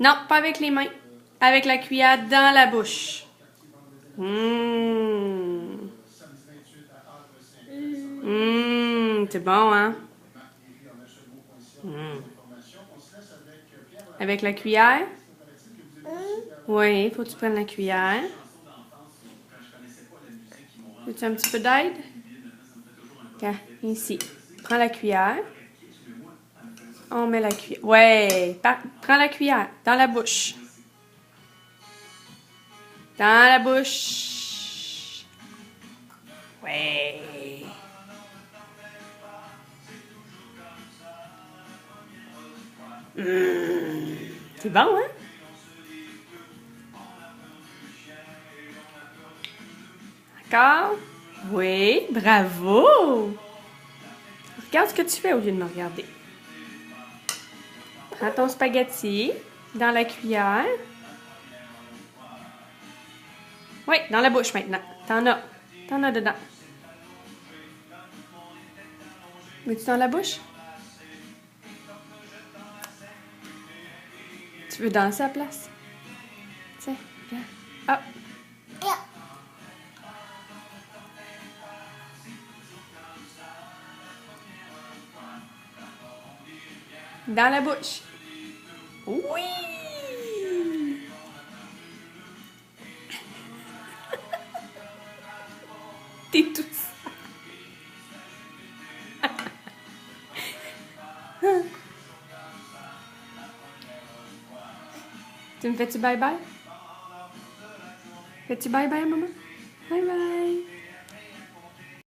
Non, pas avec les mains. Avec la cuillère dans la bouche. Mmh. Mmh, c'est bon, hein? Mmh. Avec la cuillère? Oui, faut que tu prennes la cuillère. Veux-tu un petit peu d'aide? Tiens, ici. Prends la cuillère. On met la cuillère. Ouais, prends la cuillère dans la bouche. Dans la bouche. Ouais. Mmh. C'est bon, hein? Encore? Oui, bravo! Regarde ce que tu fais au lieu de me regarder. Prends ton spaghetti dans la cuillère. Oui, dans la bouche maintenant. T'en as. T'en as dedans. Veux-tu dans la bouche? Tu veux danser à la place? Tiens, regarde. Hop. Dans la bouche. Oui! T'es tout ça. Tu me fais-tu bye-bye? Fais-tu bye-bye, maman? Bye-bye.